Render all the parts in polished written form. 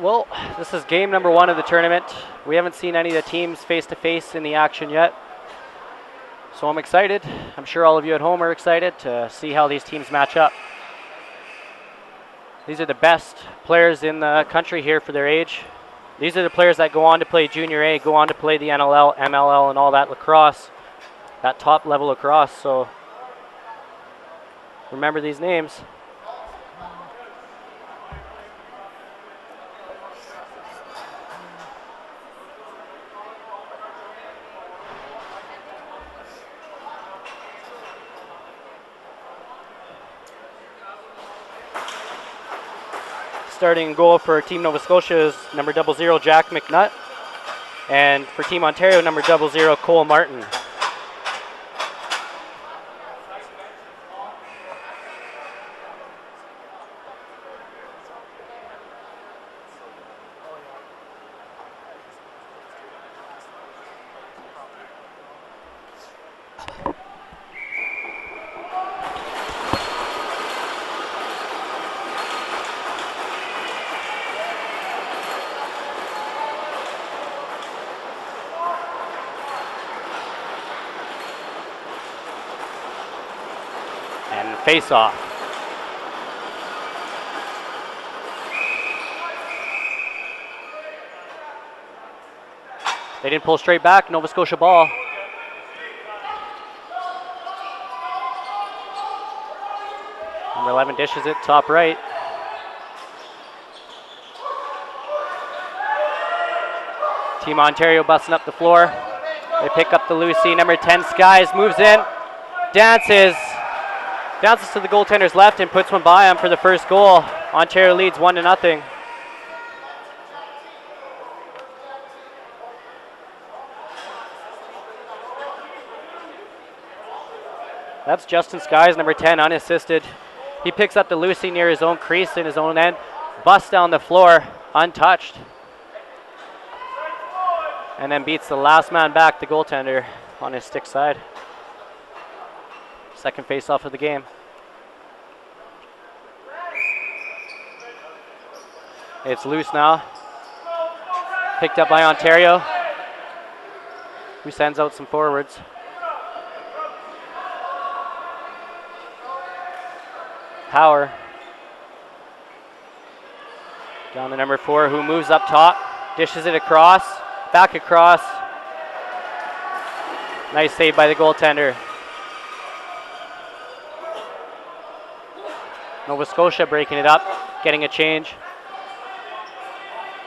Well, this is game number 1 of the tournament. We haven't seen any of the teams face-to-face in the action yet. So I'm excited. I'm sure all of you at home are excited to see how these teams match up. These are the best players in the country here for their age. These are the players that go on to play Junior A, go on to play the NLL, MLL, and all that lacrosse, that top level lacrosse. So remember these names. Starting goal for Team Nova Scotia is number 00, Jack McNutt. And for Team Ontario, number 00, Cole Martin. And face off. They didn't pull straight back, Nova Scotia ball. Number 11 dishes it, top right. Team Ontario busting up the floor. They pick up the Lucy. Number 10, Skies, moves in, dances to the goaltender's left and puts one by him for the first goal. Ontario leads 1-0. That's Justin Skies, number 10, unassisted. He picks up the Lucy near his own crease in his own end, busts down the floor, untouched. And then beats the last man back, the goaltender, on his stick side. Second face-off of the game. It's loose now. Picked up by Ontario, who sends out some forwards. Power. Down to number 4, who moves up top, dishes it across, back across. Nice save by the goaltender. Nova Scotia breaking it up, getting a change.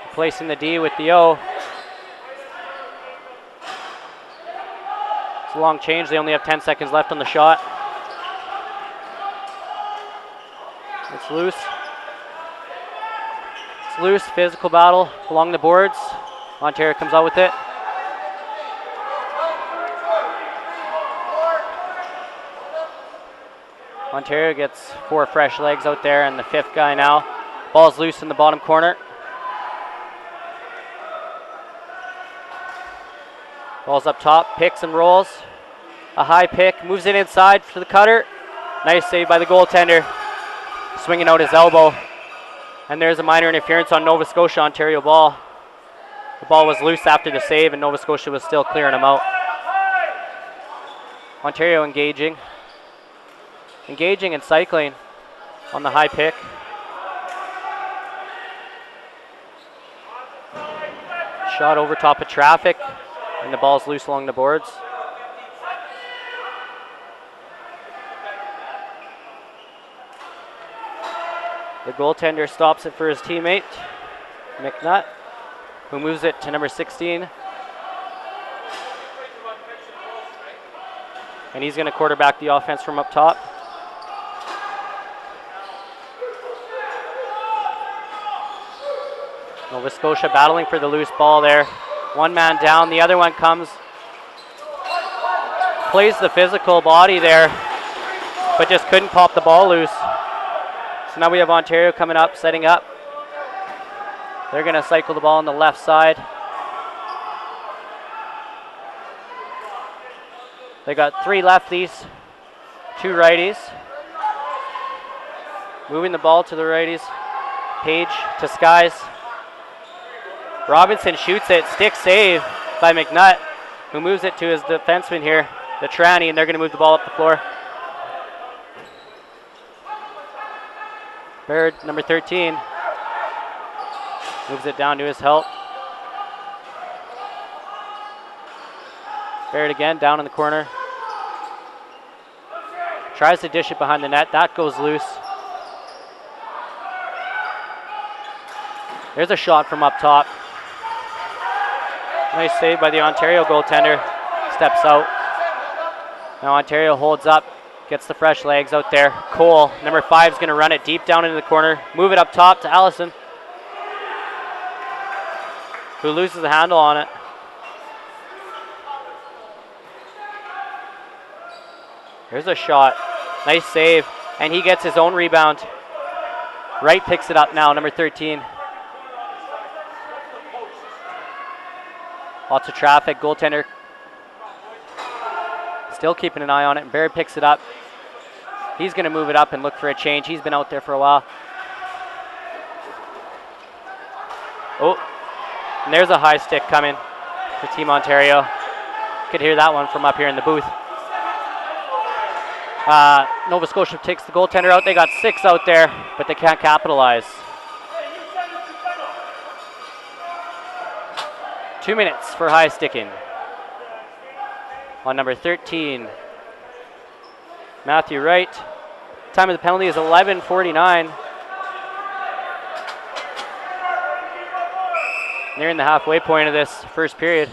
Replacing the D with the O. It's a long change. They only have 10 seconds left on the shot. It's loose. It's loose, physical battle along the boards. Ontario comes out with it. Ontario gets 4 fresh legs out there and the 5th guy now. Ball's loose in the bottom corner. Ball's up top, picks and rolls. A high pick, moves it inside for the cutter. Nice save by the goaltender. Swinging out his elbow. And there's a minor interference on Nova Scotia Ontario ball. The ball was loose after the save and Nova Scotia was still clearing him out. Ontario engaging and cycling on the high pick. Shot over top of traffic, and the ball's loose along the boards. The goaltender stops it for his teammate, McNutt, who moves it to number 16. And he's going to quarterback the offense from up top. Nova Scotia battling for the loose ball there. One man down, the other one comes. Plays the physical body there, but just couldn't pop the ball loose. So now we have Ontario coming up, setting up. They're going to cycle the ball on the left side. They got 3 lefties, 2 righties. Moving the ball to the righties. Page to Skies. Robinson shoots it. Stick save by McNutt, who moves it to his defenseman here, the tranny, and they're going to move the ball up the floor. Baird, number 13, moves it down to his help. Baird again, down in the corner. Tries to dish it behind the net. That goes loose. There's a shot from up top. Nice save by the Ontario goaltender. Steps out. Now Ontario holds up. Gets the fresh legs out there. Cole, number 5, is going to run it deep down into the corner. Move it up top to Allison, who loses the handle on it. Here's a shot. Nice save. And he gets his own rebound. Wright picks it up now, number 13. Lots of traffic. Goaltender still keeping an eye on it. And Baird picks it up. He's going to move it up and look for a change. He's been out there for a while. Oh, and there's a high stick coming for Team Ontario. Could hear that one from up here in the booth. Nova Scotia takes the goaltender out. They got 6 out there, but they can't capitalize. 2 minutes for high sticking on number 13, Matthew Wright. Time of the penalty is 11:49. Nearing the halfway point of this first period.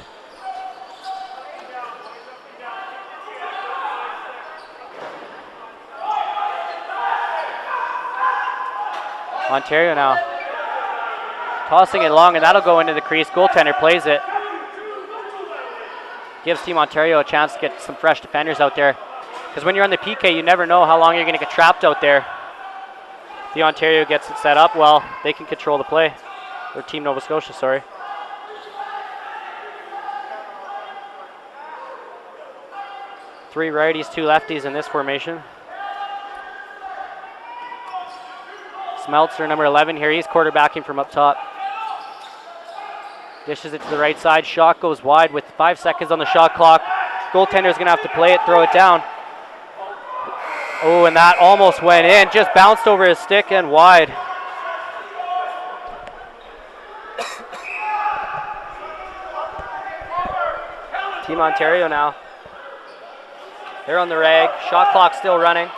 Ontario now tossing it long, and that'll go into the crease. Goaltender plays it. Gives Team Ontario a chance to get some fresh defenders out there. Because when you're on the PK, you never know how long you're going to get trapped out there. If the Ontario gets it set up well, they can control the play. Or Team Nova Scotia, sorry. Three righties, 2 lefties in this formation. Smeltzer, number 11 here. He's quarterbacking from up top. Dishes it to the right side. Shot goes wide with 5 seconds on the shot clock. Goaltender's going to have to play it, throw it down. Oh, and that almost went in. Just bounced over his stick and wide. Team Ontario now. They're on the rag. Shot clock still running.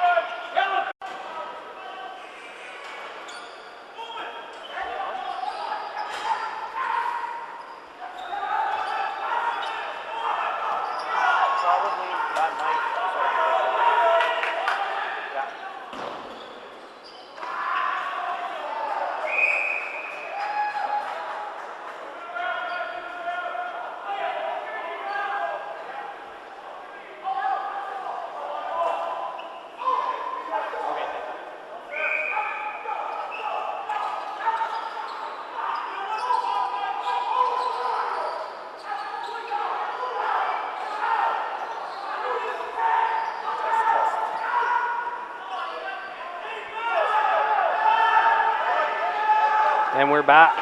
And we're back.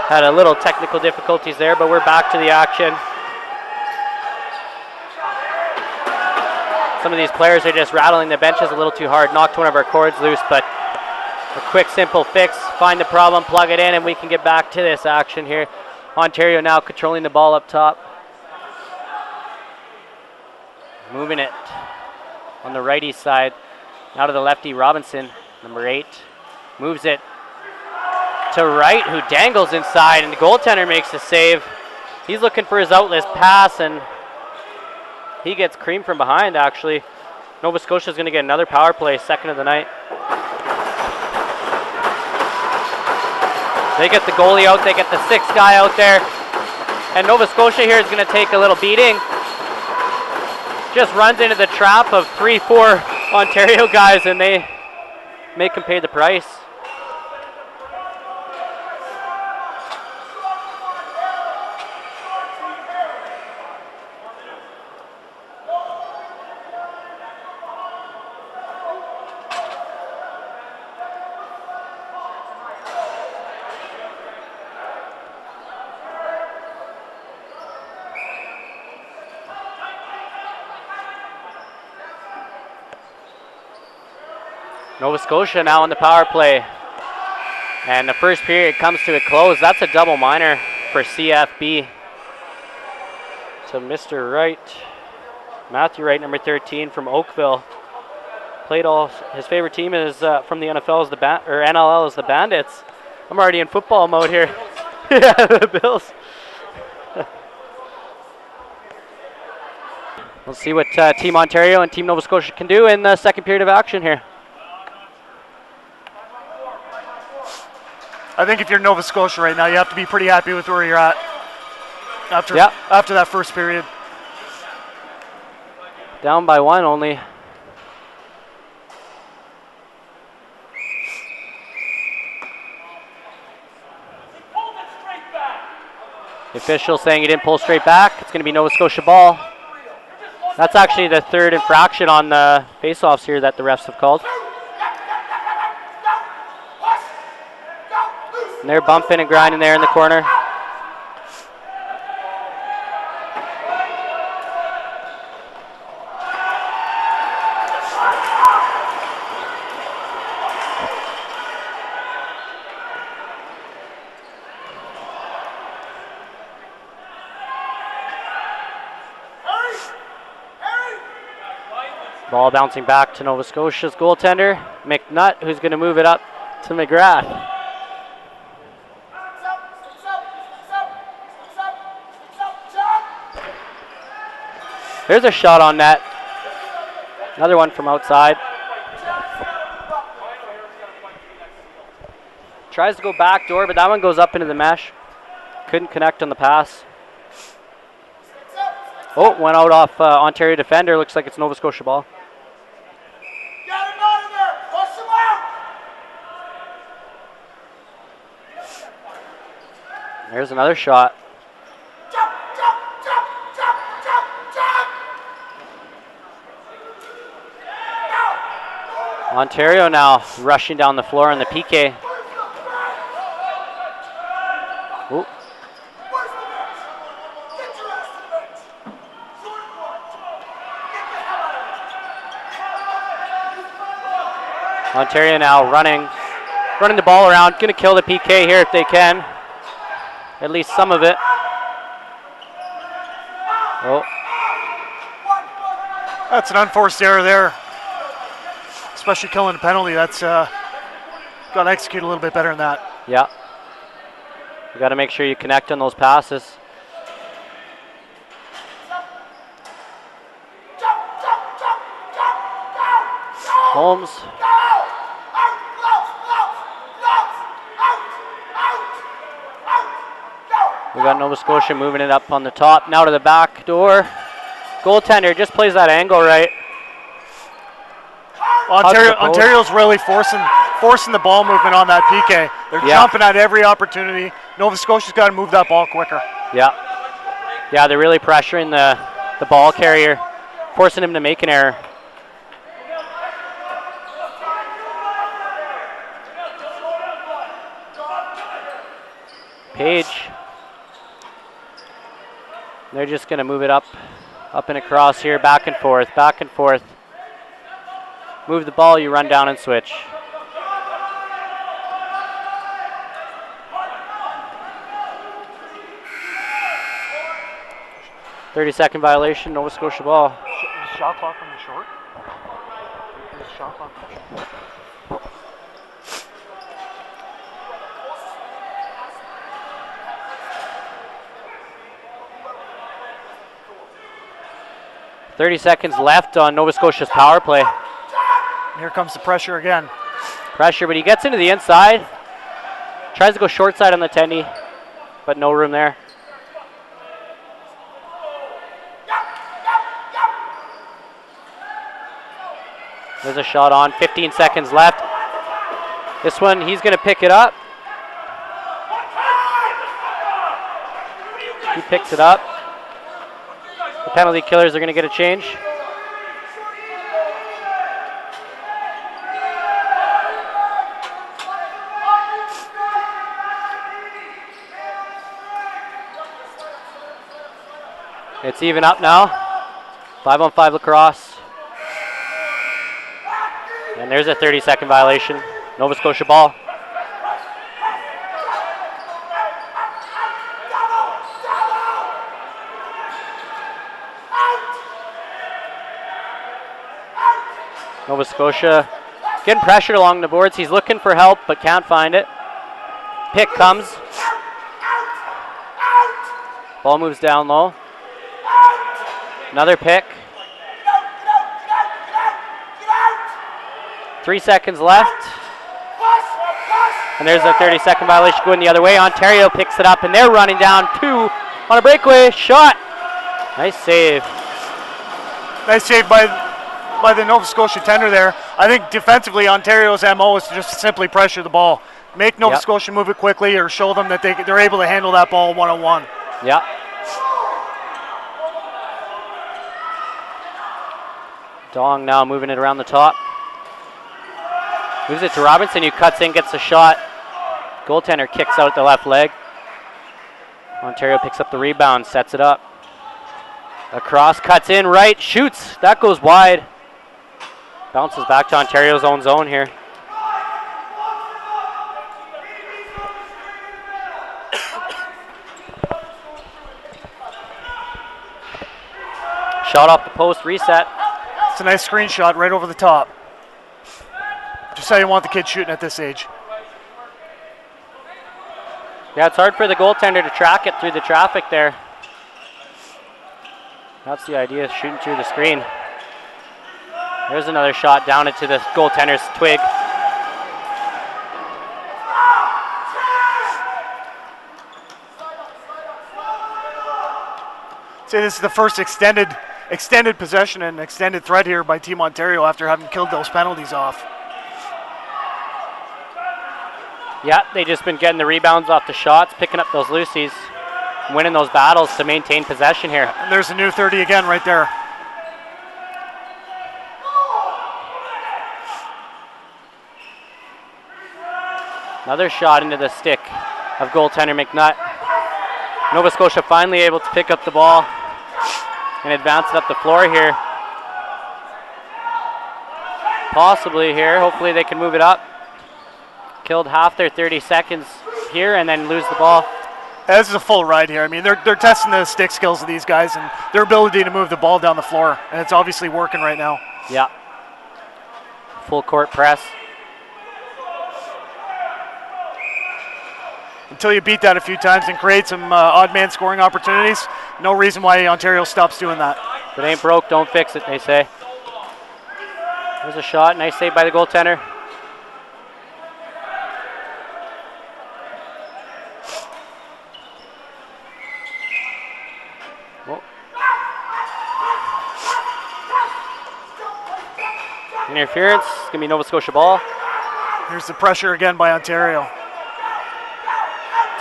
Had a little technical difficulties there, but we're back to the action. Some of these players are just rattling the benches a little too hard. Knocked one of our cords loose, but a quick, simple fix. Find the problem, plug it in, and we can get back to this action here. Ontario now controlling the ball up top. Moving it on the righty side. Now to the lefty, Robinson, number 8. Moves it to Wright, who dangles inside, and the goaltender makes a save. He's looking for his outlet pass, and he gets creamed from behind, actually. Nova Scotia is going to get another power play, second of the night. They get the goalie out, they get the 6th guy out there, and Nova Scotia here is going to take a little beating. Just runs into the trap of 3-4 Ontario guys, and they make him pay the price. Nova Scotia now on the power play. And the first period comes to a close. That's a double minor for CFB. So Mr. Wright, Matthew Wright, number 13 from Oakville. Played all, his favorite team is from the NFL is the NLL is the Bandits. I'm already in football mode here. Yeah, the Bills. We'll see what Team Ontario and Team Nova Scotia can do in the second period of action here. I think if you're Nova Scotia right now, you have to be pretty happy with where you're at after that first period. Down by one only. The official saying he didn't pull straight back. It's going to be Nova Scotia ball. That's actually the third infraction on the face-offs here that the refs have called. And they're bumping and grinding there in the corner. Ball bouncing back to Nova Scotia's goaltender, McNutt, who's going to move it up to McGrath. There's a shot on net. Another one from outside. Tries to go back door, but that one goes up into the mesh. Couldn't connect on the pass. Oh, went out off Ontario defender. Looks like it's Nova Scotia ball. Get him out of there! Push him out! There's another shot. Jump, jump, jump, jump, jump, jump! Ontario now rushing down the floor on the PK. Ooh. Ontario now running the ball around. Going to kill the PK here if they can. At least some of it. Oh. That's an unforced error there. Especially killing a penalty. That's got to execute a little bit better than that. Yeah. You got to make sure you connect on those passes. Holmes. We got Nova Scotia moving it up on the top. Now to the back door. Goaltender just plays that angle right. Ontario's really forcing the ball movement on that PK. They're jumping at every opportunity. Nova Scotia's got to move that ball quicker. Yeah. Yeah, they're really pressuring the ball carrier, forcing him to make an error. Page. They're just going to move it up and across here, back and forth, back and forth. Move the ball, you run down and switch. .30-second violation, Nova Scotia ball. Is shot clock on the short? Is shot clock on the short? 30 seconds left on Nova Scotia's power play. Here comes the pressure again. Pressure, but he gets into the inside. Tries to go short side on the tendy, but no room there. There's a shot on, 15 seconds left. This one, he's going to pick it up. He picks it up. The penalty killers are going to get a change. It's even up now. 5-on-5 lacrosse. And there's a 30-second violation. Nova Scotia ball. Nova Scotia getting pressured along the boards. He's looking for help but can't find it. Pick comes. Ball moves down low. Another pick. 3 seconds left. And there's a 30-second violation going the other way. Ontario picks it up, and they're running down 2 on a breakaway shot. Nice save. Nice save by the Nova Scotia tender there. I think defensively, Ontario's MO is to just simply pressure the ball. Make Nova Scotia move it quickly or show them that they're able to handle that ball one-on-one. Yeah. Dong now moving it around the top. Moves it to Robinson, who cuts in, gets a shot. Goaltender kicks out the left leg. Ontario picks up the rebound, sets it up. Lacrosse cuts in right, shoots. That goes wide. Bounces back to Ontario's own zone here. Shot off the post, reset. It's a nice screenshot right over the top. Just how you want the kid shooting at this age. Yeah, it's hard for the goaltender to track it through the traffic there. That's the idea, shooting through the screen. There's another shot down into the goaltender's twig. Say this is the first extended possession and extended threat here by Team Ontario after having killed those penalties off. Yeah, they've just been getting the rebounds off the shots, picking up those loosies, winning those battles to maintain possession here. And there's a new 30 again right there. Another shot into the stick of goaltender McNutt. Nova Scotia finally able to pick up the ball and advance it up the floor here. Possibly here, hopefully they can move it up. Killed half their 30 seconds here and then lose the ball. This is a full ride here. I mean, they're testing the stick skills of these guys and their ability to move the ball down the floor, and it's obviously working right now. Yeah. Full court press. Until you beat that a few times and create some odd man scoring opportunities, no reason why Ontario stops doing that. If it ain't broke, don't fix it, they say. There's a shot, nice save by the goaltender. Oh. Interference, it's going to be Nova Scotia ball. Here's the pressure again by Ontario.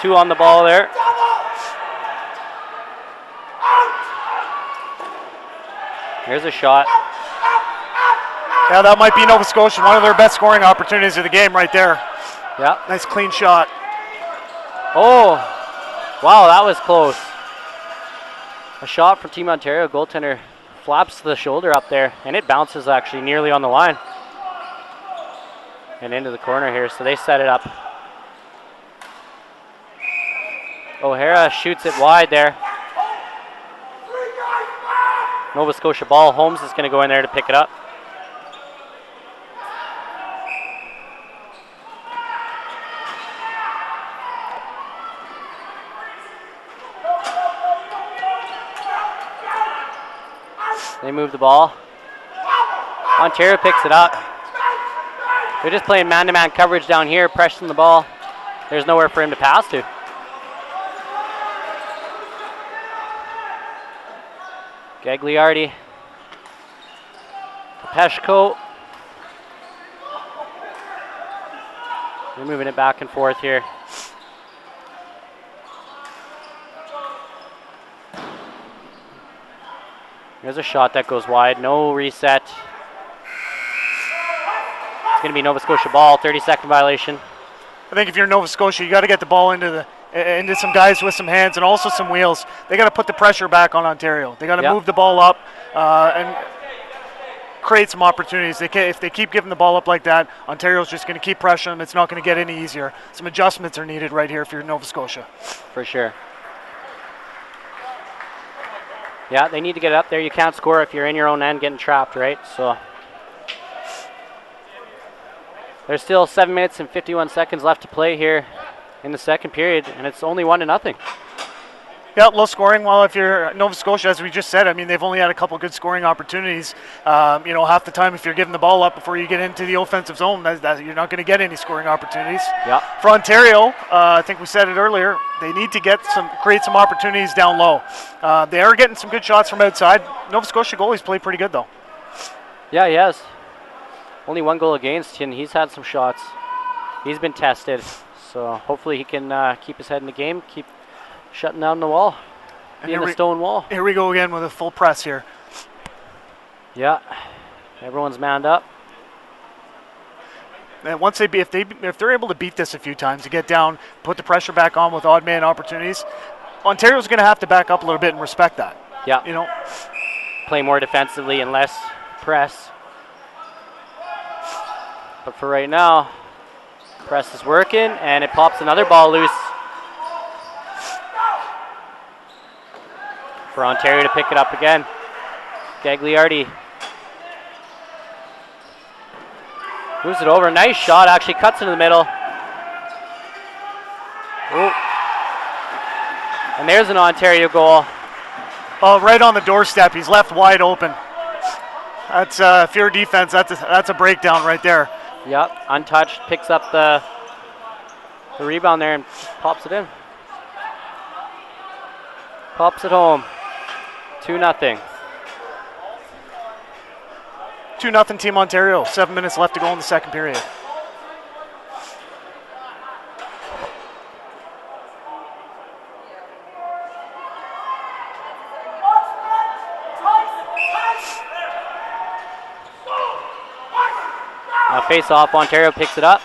2 on the ball there. Here's a shot. Yeah, that might be Nova Scotia, one of their best scoring opportunities of the game right there. Yeah. Nice clean shot. Oh, wow, that was close. A shot from Team Ontario. Goaltender flaps the shoulder up there, and it bounces actually nearly on the line. And into the corner here, so they set it up. O'Hara shoots it wide there. Nova Scotia ball. Holmes is going to go in there to pick it up. They move the ball. Ontario picks it up. They're just playing man-to-man coverage down here, pressing the ball. There's nowhere for him to pass to. Gagliardi. Peshko. They're moving it back and forth here. There's a shot that goes wide. No reset. It's going to be Nova Scotia ball. 30-second violation. I think if you're Nova Scotia, you got to get the ball into some guys with some hands and also some wheels. They got to put the pressure back on Ontario. They got to move the ball up and create some opportunities. If they keep giving the ball up like that, Ontario's just going to keep pressuring them. It's not going to get any easier. Some adjustments are needed right here if you're Nova Scotia. For sure. Yeah, they need to get up there. You can't score if you're in your own end getting trapped, right? So there's still 7 minutes and 51 seconds left to play here in the second period, and it's only 1-0. Yeah, low scoring. Well, if you're Nova Scotia, as we just said, I mean, they've only had a couple good scoring opportunities. Half the time, if you're giving the ball up before you get into the offensive zone, you're not going to get any scoring opportunities. Yeah. For Ontario, I think we said it earlier, they need to create some opportunities down low. They are getting some good shots from outside. Nova Scotia goalie's played pretty good, though. Yeah, he has. Only 1 goal against, and he's had some shots. He's been tested, so hopefully he can keep his head in the game, keep shutting down the wall, being a stone wall. Here we go again with a full press here. Yeah, everyone's manned up. And once if they're able to beat this a few times, to get down, put the pressure back on with odd man opportunities, Ontario's going to have to back up a little bit and respect that. Yeah. Play more defensively and less press. But for right now, press is working, and it pops another ball loose for Ontario to pick it up again. Gagliardi moves it over. Nice shot, actually cuts into the middle. Ooh. And there's an Ontario goal. Oh, right on the doorstep. He's left wide open. That's if you're defense, that's a breakdown right there. Yep, untouched, picks up the rebound there and pops it in. Pops it home. 2-0. 2-0 Team Ontario. 7 minutes left to go in the second period. Now face off, Ontario picks it up.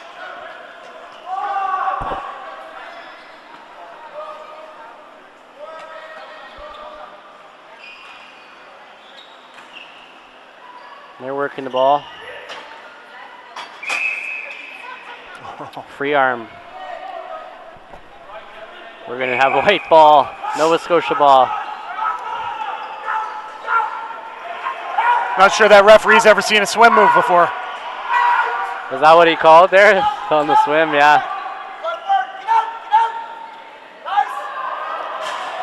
They're working the ball. Free arm. We're going to have a white ball. Nova Scotia ball. Not sure that referee's ever seen a swim move before. Is that what he called there? On the swim, yeah.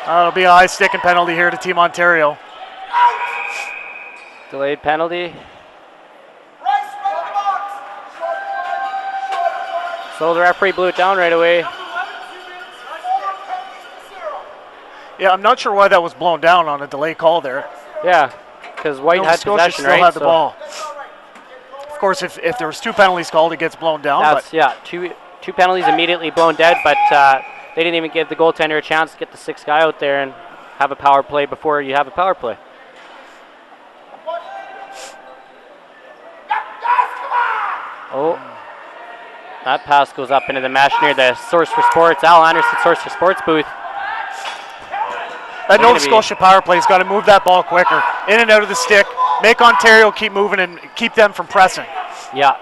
It'll be a high sticking penalty here to Team Ontario. Delayed penalty. So the referee blew it down right away. Yeah, I'm not sure why that was blown down on a delay call there. Yeah, because White Nova had Scotia possession, still right? had the ball. Of course, if there was 2 penalties called, it gets blown down. That's, yeah, two penalties immediately blown dead, but they didn't even give the goaltender a chance to get the 6th guy out there and have a power play before you have a power play. Oh, that pass goes up into the mesh near the Source for Sports, Al Anderson Source for Sports booth. That Nova Scotia power play's got to move that ball quicker. In and out of the stick. Make Ontario keep moving and keep them from pressing. Yeah.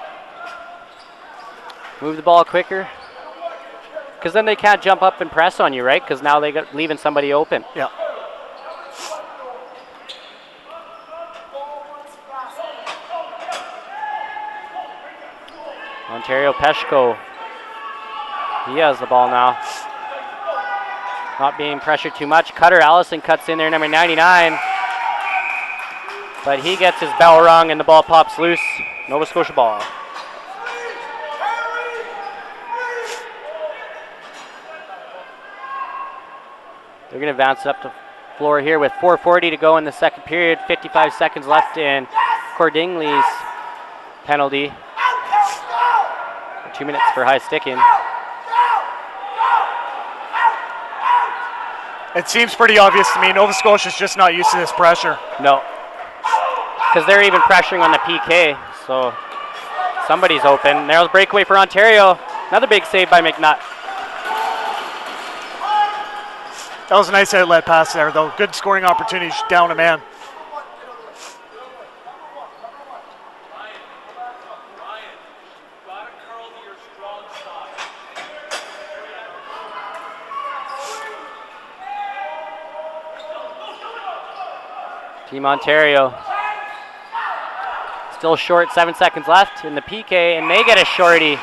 Move the ball quicker. Because then they can't jump up and press on you, right? Because now they got leaving somebody open. Yeah. Ontario Peshko. He has the ball now. Not being pressured too much. Cutter Allison cuts in there, number 99. But he gets his bell rung and the ball pops loose. Nova Scotia ball. They're going to advance up to floor here with 4:40 to go in the second period. 55 seconds left in Cordingley's penalty. 2 minutes for high sticking. It seems pretty obvious to me. Nova Scotia's just not used to this pressure. No. Because they're even pressuring on the PK, so somebody's open. There's a breakaway for Ontario. Another big save by McNutt. That was a nice outlet pass there, though. Good scoring opportunity down a man. Team Ontario. Still short, 7 seconds left in the PK, and they get a shorty.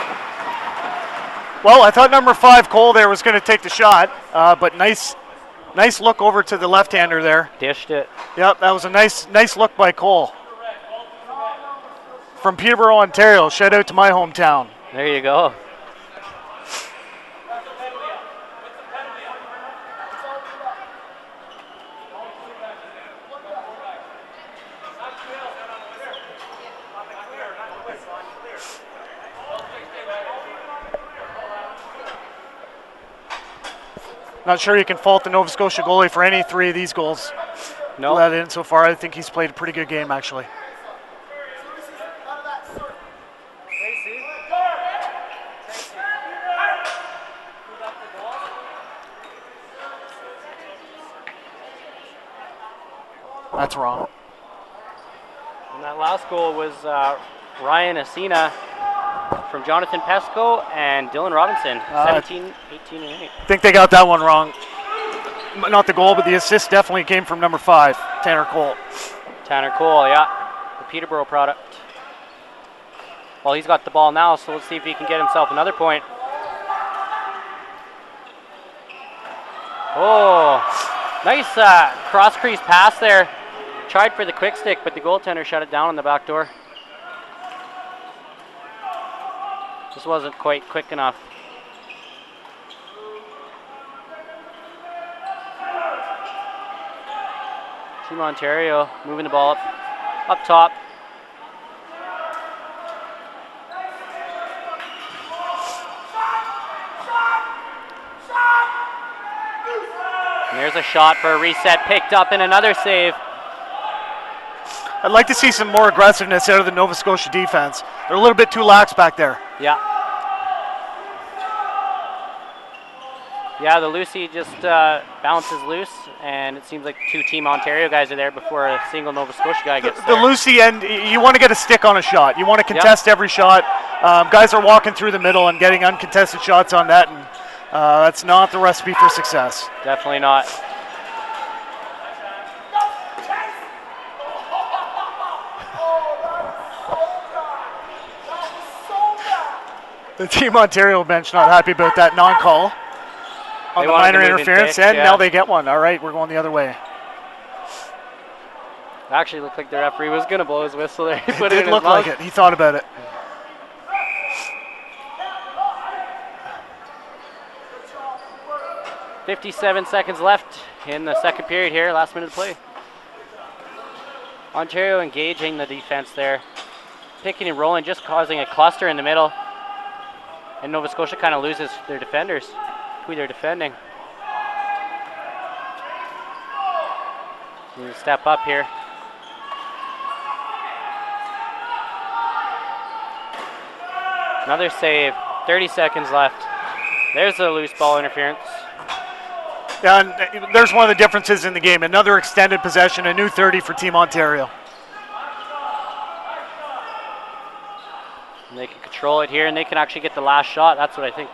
Well, I thought number 5, Cole, there was going to take the shot, but nice look over to the left-hander there. Dished it. Yep, that was a nice look by Cole. From Peterborough, Ontario. Shout out to my hometown. There you go. Not sure you can fault the Nova Scotia goalie for any 3 of these goals No. let in so far. I think he's played a pretty good game, actually. That's wrong. And that last goal was Ryan Asina from Jonathan Pesco and Dylan Robinson, 17, 18, and 8. I think they got that one wrong. Not the goal, but the assist definitely came from number 5, Tanner Cole. Tanner Cole, yeah, the Peterborough product. Well, he's got the ball now, so let's see if he can get himself another point. Oh, nice cross-crease pass there. Tried for the quick stick, but the goaltender shut it down on the back door. Just wasn't quite quick enough. Team Ontario moving the ball up top. And there's a shot for a reset, picked up and another save. I'd like to see some more aggressiveness out of the Nova Scotia defense. They're a little bit too lax back there. Yeah. Yeah, the Lucy just bounces loose, and it seems like 2 Team Ontario guys are there before a single Nova Scotia guy gets The there. Lucy end, you want to get a stick on a shot. You want to contest every shot. Guys are walking through the middle and getting uncontested shots on that, and that's not the recipe for success. Definitely not. The Team Ontario bench not happy about that non-call on They the wanted minor to move in interference, quick, and yeah. now they get one. All right, we're going the other way. Actually looked like the referee was going to blow his whistle there. He It put it did in his look like mouth. it. He thought about it. .57 seconds left in the second period here, last minute of play. Ontario engaging the defense there. Picking and rolling, just causing a cluster in the middle. And Nova Scotia kind of loses their defenders, who they're defending. Need to step up here. Another save, 30 seconds left. There's a loose ball interference. Yeah, and there's one of the differences in the game. Another extended possession, a new 30 for Team Ontario. And they can control it here, and they can actually get the last shot. That's what I think